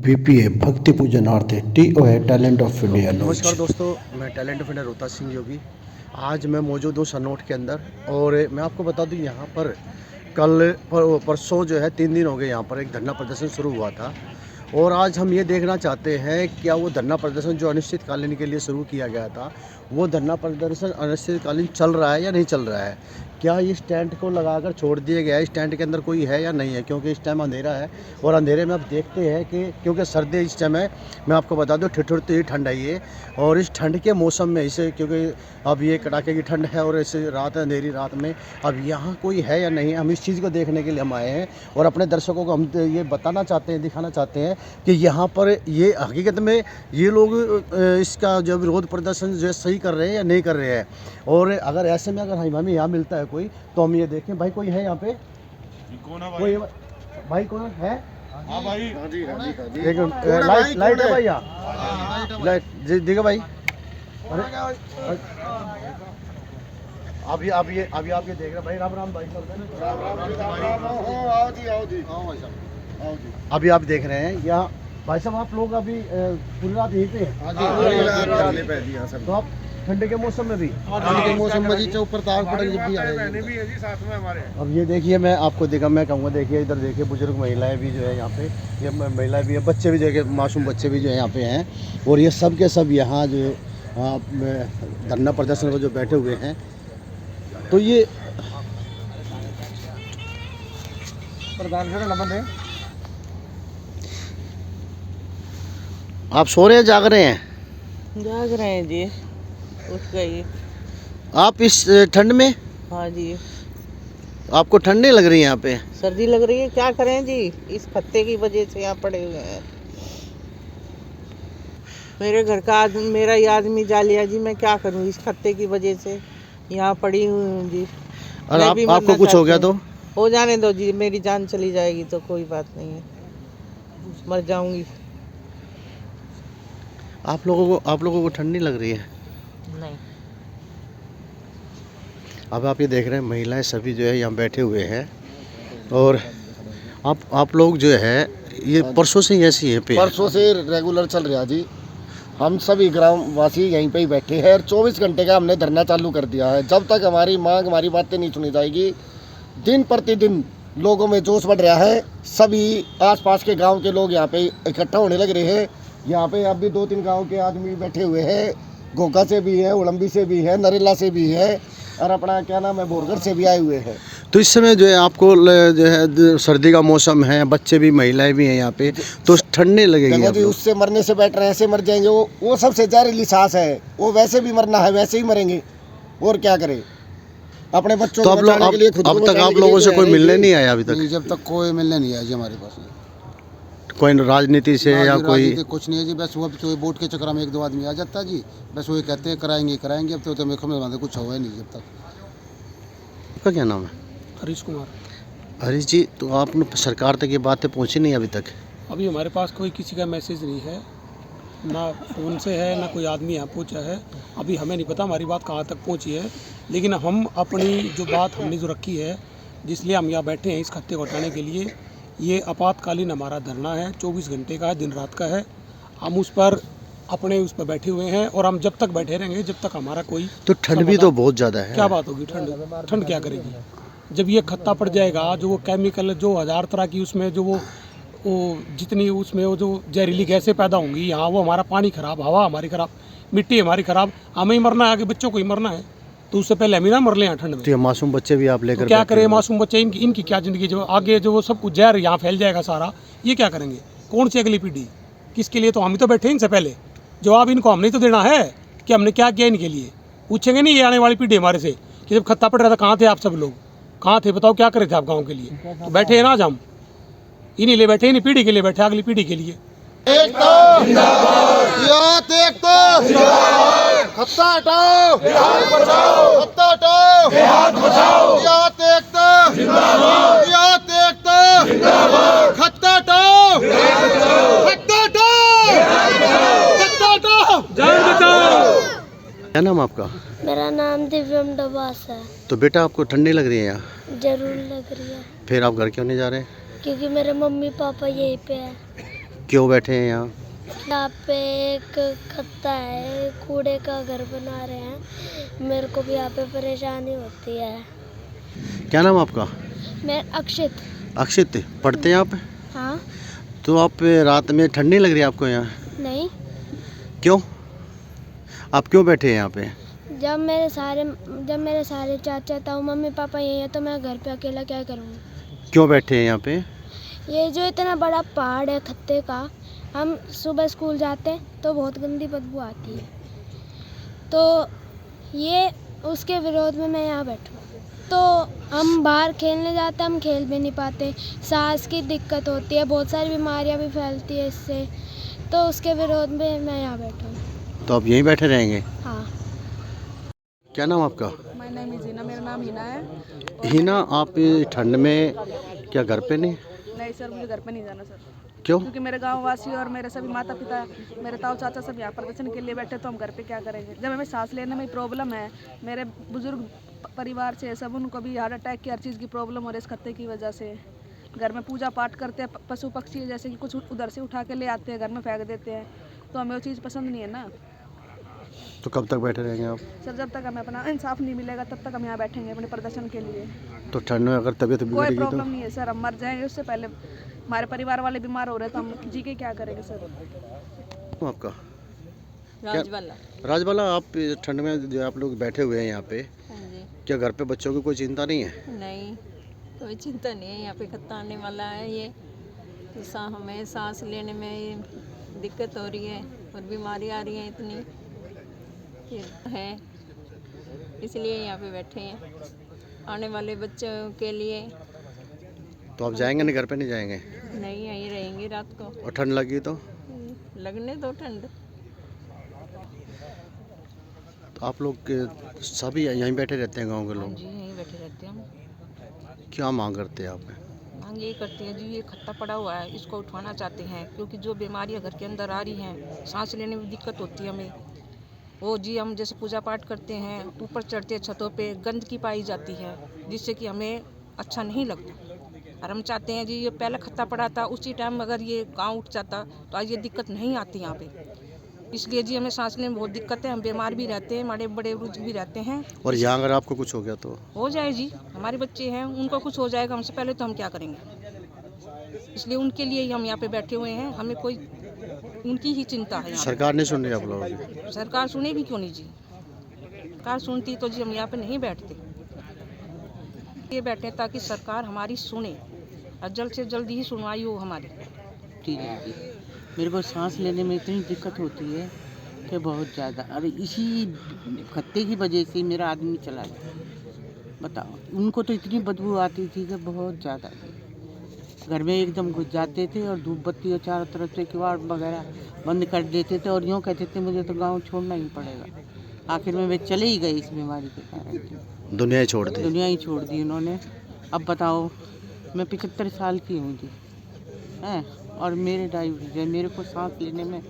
BPA भक्ति पूजनार्थ TOA talent of India. नमस्कार दोस्तों, मैं talent of India Rohtas Singh Yogi. आज मैं मौजूद हूँ सनोट के अंदर और मैं आपको बता दूँ यहाँ पर परसों जो है 3 दिन हो गए यहाँ पर एक धरना प्रदर्शन शुरू हुआ था। और आज हम ये देखना चाहते हैं क्या वो धरना प्रदर्शन जो अनिश्चितकालीन के लिए शुरू किया गया था वो धरना प्रदर्शन अनिश्चितकालीन चल रहा है या नहीं चल रहा है। क्या इस टेंट को लगाकर छोड़ दिया गया है, इस टेंट के अंदर कोई है या नहीं है, क्योंकि इस टाइम अंधेरा है और अंधेरे में आप देखते हैं कि क्योंकि सर्दी इस टाइम है। मैं आपको बता दूं ठिठुरती ही ठंड है ये, और इस ठंड के मौसम में इसे क्योंकि अब ये कड़ाके की ठंड है और इसे रात अंधेरी रात में अब यहाँ कोई है या नहीं, हम इस चीज़ को देखने के लिए हम आए हैं और अपने दर्शकों को हम ये बताना चाहते हैं, दिखाना चाहते हैं कि यहाँ पर ये हकीकत में ये लोग इसका जो विरोध प्रदर्शन जो है सही कर रहे हैं या नहीं कर रहे हैं। और अगर ऐसे में अगर हमें यहाँ मिलता है कोई तो हम ये देखें भाई कोई है यहाँ पे, कौन है भाई? कोई भाई कौन है? हाँ भाई, हाँ जी, हाँ जी, हाँ जी। एक लाइट है भाई यहाँ, लाइट देखो भाई। आप ये देख रहे भाई। राम राम भाई, अभी आप देख रहे हैं यहाँ भाई साहब, आप लोग अभी पूरी रात यहीं पे हैं? तो आप ठंडे के मौसम में भी ठंड के मौसम में जी ऊपर तार पड़क जब भी आए भी है जी साथ में हमारे। अब ये देखिए, मैं आपको देखा, मैं कहूँगा देखिए इधर देखिए, बुजुर्ग महिलाएं भी जो है यहाँ पे, ये महिलाएं भी है, बच्चे भी देखिए, मासूम बच्चे भी जो है यहाँ पे हैं और ये सब के सब यहाँ जो धरना प्रदर्शन पर जो बैठे हुए हैं। तो ये आप सो रहे हैं जाग रहे हैं? जाग रहे हैं जी, उठ गई। आप इस ठंड में? हाँ जी, आपको ठंड नहीं लग रही है यहाँ पे? सर्दी लग रही है, क्या करें जी, इस खत्ते की वजह से यहाँ पड़े हुए हैं। मेरे घर का मेरा ही आदमी जा लिया जी, मैं क्या करूँ, इस खत्ते की वजह से यहाँ पड़ी हुई हूँ जी। और आपको कुछ हो गया तो? हो जाने दो जी, मेरी जान चली जाएगी तो कोई बात नहीं है, मर जाऊंगी। आप लोगों को ठंड नहीं लग रही है? नहीं। अब आप ये देख रहे हैं महिलाएं सभी जो है यहाँ बैठे हुए हैं और आप लोग जो है ये परसों से ऐसी है पे? परसों से रेगुलर चल रहा जी। हम सभी ग्रामवासी यहीं पे ही बैठे हैं और 24 घंटे का हमने धरना चालू कर दिया है। जब तक हमारी मांग, हमारी बातें नहीं सुनी जाएगी, दिन प्रतिदिन लोगों में जोश बढ़ रहा है। सभी आसपास के गांव के लोग यहाँ पे इकट्ठा होने लग रहे हैं। यहाँ पे अब भी 2-3 गांव के आदमी बैठे हुए हैं, घोका से भी है, उड़म्बी से भी है, नरेला से भी है और अपना क्या नाम है बोरगढ़ से भी आए हुए हैं। तो इस समय जो है आपको जो है सर्दी का मौसम है, बच्चे भी महिलाएं भी हैं यहाँ पे, तो ठंड नहीं लगेगी? जी, उससे मरने से बेटर ऐसे मर जाएंगे। वो सबसे जहरीली सांस है, वो वैसे भी मरना है वैसे ही मरेंगे, और क्या करें अपने बच्चों को बचाने के लिए। अब तक आप लोगों से कोई मिलने नहीं आया? अभी तक जब तक कोई मिलने नहीं आया जी हमारे पास। कोई राजनीति से या कोई? कुछ नहीं है जी, बस वो तो वोट के चक्कर में 1-2 आदमी आ जाता है जी, बस वो कहते हैं कराएंगे। अब तो मेरे को कुछ हुआ नहीं जब तक। आपका क्या नाम है? हरीश कुमार। हरीश जी, तो आपने सरकार तक ये बातें पहुंची नहीं अभी तक? अभी हमारे पास कोई किसी का मैसेज नहीं है, ना फ़ोन से है ना कोई आदमी यहाँ पहुँचा है। अभी हमें नहीं पता हमारी बात कहाँ तक पहुँची है, लेकिन हम अपनी जो बात हमने जो रखी है, जिसलिए हम यहाँ बैठे हैं इस खत्ते को हटाने के लिए, ये आपातकालीन हमारा धरना है, 24 घंटे का है, दिन रात का है। हम उस पर बैठे हुए हैं और हम जब तक बैठे रहेंगे जब तक हमारा कोई। तो ठंड भी तो बहुत ज़्यादा है। क्या बात होगी, ठंड क्या करेगी जब ये खत्ता पड़ जाएगा। जो वो केमिकल जो 1000 तरह की उसमें जो वो जितनी उसमें वो जो जहरीली गैसें पैदा होंगी यहाँ, वो हमारा पानी खराब, हवा हमारी खराब, मिट्टी हमारी खराब, हमें ही मरना है, आगे बच्चों को ही मरना है, तो उससे पहले हम ही ना मर लें यहाँ ठंड में। तो मासूम बच्चे भी आप लेकर तो क्या करें, मासूम बच्चे, इनकी क्या ज़िंदगी, जो आगे जो वो सब कुछ जहर यहाँ फैल जाएगा सारा, ये क्या करेंगे, कौन सी अगली पीढ़ी, किसके लिए? तो हम ही तो बैठे हैं इनसे पहले, जवाब इनको हमने तो देना है कि हमने क्या किया इनके लिए। पूछेंगे नहीं ये आने वाली पीढ़ी हमारे से कि जब खत्ता पड़ रहा था कहाँ थे आप सब लोग, कहाँ थे, बताओ क्या करे थे आप गाँव के लिए? तो बैठे हैं ना आज हम, इन्हीं लिए बैठे, इन्हीं पीढ़ी के लिए बैठे, अगली पीढ़ी के लिए। खत्ता हटाओ, खत्ता हटाओ, खत्ता हटाओ, क्या नाम आपका? मेरा नाम दिव्यम डबास है। तो बेटा आपको ठंड नहीं लग रही है यहाँ? जरूर लग रही है। फिर आप घर क्यों नहीं जा रहे? क्योंकि मेरे मम्मी पापा यहीं पे है। क्यों बैठे हैं यहाँ? यहाँ पे एक खत्ता है, कूड़े का घर बना रहे हैं। मेरे को भी यहाँ पे परेशानी होती है। क्या नाम आपका? मैं अक्षित। अक्षित, पढ़ते हैं आप? हाँ। तो आप रात में ठंड नहीं लग रही है आपको यहाँ? नहीं। क्यों? आप क्यों बैठे हैं यहाँ पे? जब मेरे सारे चाचा ताऊ मम्मी पापा यही है तो मैं घर पे अकेला क्या करूँगी। क्यों बैठे हैं यहाँ पे? ये जो इतना बड़ा पहाड़ है खत्ते का, हम सुबह स्कूल जाते हैं तो बहुत गंदी बदबू आती है, तो ये उसके विरोध में मैं यहाँ बैठूँ। तो हम बाहर खेलने जाते हैं, हम खेल भी नहीं पाते, सांस की दिक्कत होती है, बहुत सारी बीमारियाँ भी फैलती है इससे, तो उसके विरोध में मैं यहाँ बैठूँ। तो आप यहीं बैठे रहेंगे? हाँ। क्या नाम आपका? मेरा नाम हिना है। हिना, आप ठंड में क्या घर पे नहीं? नहीं सर, मुझे घर पे नहीं जाना सर। क्यों? क्योंकि मेरे गांव वासी और मेरे सभी माता पिता, मेरे ताऊ चाचा सब यहाँ प्रदर्शन के लिए बैठे, तो हम घर पे क्या करेंगे। जब हमें सांस लेने में प्रॉब्लम है, मेरे बुजुर्ग परिवार से सब, उनको भी हार्ट अटैक की हर चीज़ की प्रॉब्लम हो रही है इस खत्ते की वजह से। घर में पूजा पाठ करते हैं, पशु पक्षी जैसे कि कुछ उधर से उठा के ले आते हैं, घर में फेंक देते हैं, तो हमें वो चीज़ पसंद नहीं है ना। तो कब तक बैठे रहेंगे आप? सर, जब तक हमें अपना इंसाफ नहीं मिलेगा तब तक हम यहाँ बैठेंगे अपने प्रदर्शन के लिए। तो ठंड में अगर तबीयत कोई बिगड़ेगी तो? प्रॉब्लम नहीं है सर, हम मर जाएंगे उससे पहले। हमारे परिवार वाले बीमार हो रहे हैं तो हम जी के क्या करेंगे सर। आपका? राजबाला। राजबाला, आप ठंड में जो आप लोग बैठे हुए हैं यहाँ पे, हाँ जी। क्या घर पे बच्चों की कोई चिंता नहीं है? नहीं, कोई चिंता नहीं है। यहाँ पे खत्ता आने वाला है ये, तो हमें सांस लेने में ये दिक्कत हो रही है और बीमारी आ रही है इतनी ये है, इसलिए यहाँ पे बैठे हैं आने वाले बच्चों के लिए। तो आप जाएंगे नहीं, घर पे नहीं जाएंगे? नहीं, यहीं रहेंगे रात को। और ठंड लगी तो? लगने दो ठंड। तो आप लोग सभी यहीं बैठे रहते हैं गांव के लोग? जी, यहीं बैठे रहते हैं हम। क्या मांग करते हैं आप? मांग ये करते हैं जी, ये खत्ता पड़ा हुआ है, इसको उठवाना चाहते हैं, क्योंकि जो बीमारियाँ घर के अंदर आ रही हैं, सांस लेने में दिक्कत होती है हमें। वो जी, हम जैसे पूजा पाठ करते हैं, ऊपर चढ़ते हैं छतों पे, गंदगी पाई जाती है जिससे कि हमें अच्छा नहीं लगता। और हम चाहते हैं जी, ये पहले खत्ता पड़ा था, उसी टाइम अगर ये गांव उठ जाता तो आज ये दिक्कत नहीं आती यहाँ पे। इसलिए जी हमें सांस लेने में बहुत दिक्कत है, हम बीमार भी रहते हैं, हमारे बड़े बुजुर्ग भी रहते हैं। और यहाँ अगर आपको कुछ हो गया तो? हो जाए जी, हमारे बच्चे हैं, उनको कुछ हो जाएगा हमसे पहले, तो हम क्या करेंगे। इसलिए उनके लिए ही हम यहाँ पे बैठे हुए हैं, हमें कोई उनकी ही चिंता है। सरकार नहीं सुन रही आप लोगों की? सरकार सुनेगी क्यों नहीं जी, सरकार सुनती तो जी हम यहाँ पे नहीं बैठते। ये बैठे ताकि सरकार हमारी सुने और जल्द से जल्द ही सुनवाई हो हमारी। ठीक है जी, मेरे को सांस लेने में इतनी दिक्कत होती है कि बहुत ज़्यादा। अरे इसी खत्ते की वजह से मेरा आदमी चला गया, बताओ। उनको तो इतनी बदबू आती थी कि बहुत ज़्यादा, घर में एकदम घुस जाते थे और धूप बत्ती और चारों तरफ से किवाड़ वगैरह बंद कर देते थे और यूँ कहते थे मुझे तो गांव छोड़ना ही पड़ेगा। आखिर में वे चले ही गए इस बीमारी के कारण। दुनिया ही छोड़ दी? दुनिया ही छोड़ दी उन्होंने। अब बताओ, मैं 75 साल की हूँ जी, हैं, और मेरे डायबिटीज है, मेरे को सांस लेने में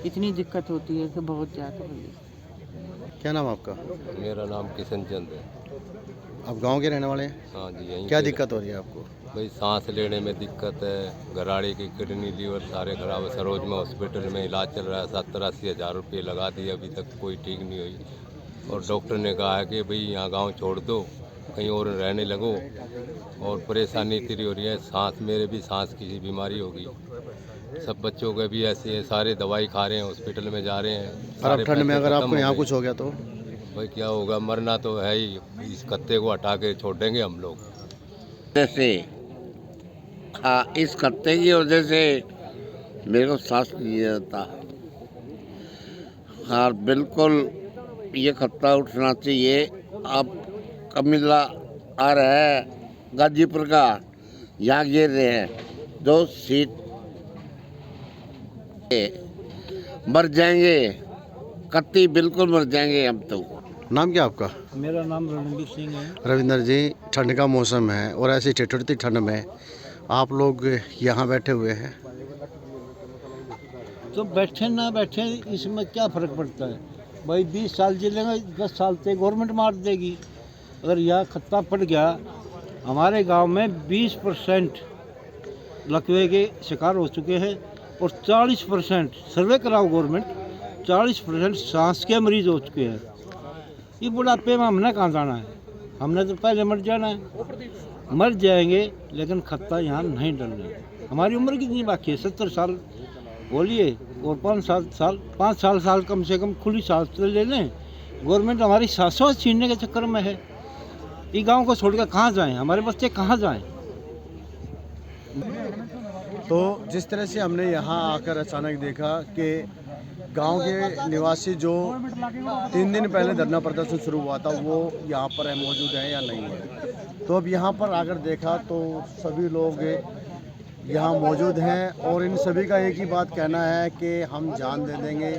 इतनी दिक्कत होती है कि बहुत ज़्यादा हुई है। क्या नाम आपका? मेरा नाम किशन चंद है। आप गांव के रहने वाले हैं? हाँ जी, यहीं क्या पे। दिक्कत हो रही है आपको? भाई सांस लेने में दिक्कत है, घराड़े की किडनी लीवर सारे खराब है। सरोज में हॉस्पिटल में इलाज चल रहा है, 70-80 हज़ार रुपये लगा दिए, अभी तक कोई ठीक नहीं हुई। और डॉक्टर ने कहा है कि भाई यहाँ गांव छोड़ दो, कहीं और रहने लगो, और परेशानी इतनी हो रही है। सांस, मेरे भी सांस की बीमारी होगी, सब बच्चों के भी ऐसे है, सारे दवाई खा रहे हैं, हॉस्पिटल में जा रहे हैं। और अब ठंड में अगर आपको यहाँ कुछ हो गया तो? भाई क्या होगा, मरना तो है ही, इस खत्ते को हटा के छोड़ देंगे हम लोग। जैसे हाँ, इस खत्ते की वजह से मेरे को सांस नहीं आता। हाँ बिल्कुल, ये खत्ता उठना चाहिए। अब कमिला आ रहा है गाजीपुर का, यहाँ गिर रहे हैं 2 सीट, मर जाएंगे कत्ती, बिल्कुल मर जाएंगे हम तो। नाम क्या आपका? मेरा नाम रणबीर सिंह है। रविंदर जी, ठंड का मौसम है और ऐसी ठिठुरती ठंड में आप लोग यहाँ बैठे हुए हैं, तो बैठे ना बैठे इसमें क्या फ़र्क पड़ता है भाई। 20 साल जिलेंगे, 10 साल से गवर्नमेंट मार देगी। अगर यहाँ खत्ता पड़ गया, हमारे गांव में 20% लकवे के शिकार हो चुके हैं। और 40% सर्वे कराओ गवर्नमेंट, 40% सांस के मरीज हो चुके हैं। ये बुढ़ापे में हमने कहाँ जाना है? हमने तो पहले मर जाना है। मर जाएंगे लेकिन खत्ता यहाँ नहीं डलना है। हमारी उम्र कितनी बाकी है? 70 साल बोलिए, और 5 साल कम से कम खुली सांस तो ले लें। गवर्नमेंट हमारी सांसों छीनने के चक्कर में है। ये गांव को छोड़कर कहाँ जाएं? हमारे बच्चे कहाँ जाएं? तो जिस तरह से हमने यहाँ आकर अचानक देखा कि गांव के निवासी जो 3 दिन पहले धरना प्रदर्शन शुरू हुआ था वो यहाँ पर मौजूद हैं या नहीं है। तो अब यहाँ पर आकर देखा तो सभी लोग यहाँ मौजूद हैं और इन सभी का एक ही बात कहना है कि हम जान दे देंगे,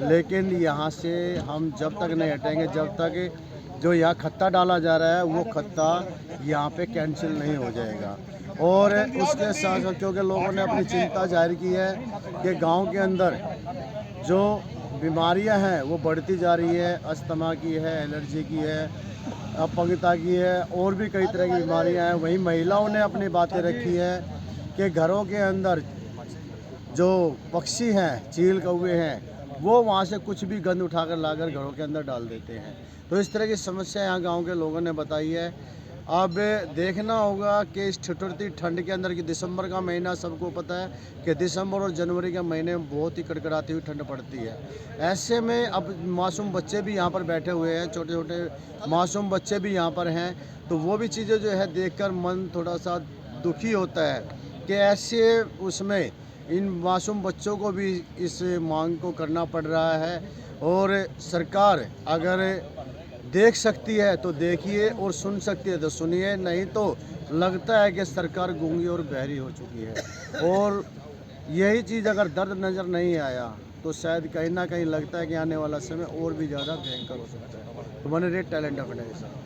लेकिन यहाँ से हम जब तक नहीं हटेंगे, जब तक जो यहाँ खत्ता डाला जा रहा है वो खत्ता यहाँ पे कैंसिल नहीं हो जाएगा। और उसके साथ साथ क्योंकि लोगों ने अपनी चिंता जाहिर की है कि गांव के अंदर जो बीमारियां हैं वो बढ़ती जा रही है, अस्थमा की है, एलर्जी की है, अपंगता की है, और भी कई तरह की बीमारियां हैं। वहीं महिलाओं ने अपनी बातें रखी है कि घरों के अंदर जो पक्षी हैं, चील कौवे हैं, वो वहाँ से कुछ भी गंद उठाकर लाकर घरों के अंदर डाल देते हैं। तो इस तरह की समस्या यहाँ गांव के लोगों ने बताई है। अब देखना होगा कि इस ठिठुरती ठंड के अंदर, कि दिसंबर का महीना सबको पता है कि दिसंबर और जनवरी के महीने में बहुत ही कड़कड़ाती हुई ठंड पड़ती है। ऐसे में अब मासूम बच्चे भी यहाँ पर बैठे हुए हैं, छोटे छोटे मासूम बच्चे भी यहाँ पर हैं। तो वो भी चीज़ें जो है देखकर मन थोड़ा सा दुखी होता है कि ऐसे उसमें इन मासूम बच्चों को भी इस मांग को करना पड़ रहा है। और सरकार अगर देख सकती है तो देखिए, और सुन सकती है तो सुनिए, नहीं तो लगता है कि सरकार गूंगी और बहरी हो चुकी है। और यही चीज़ अगर दर्द नज़र नहीं आया तो शायद कहीं ना कहीं लगता है कि आने वाला समय और भी ज़्यादा भयंकर हो सकता है। तो मैंने रेड टैलेंट ऑफ इंडिया के साथ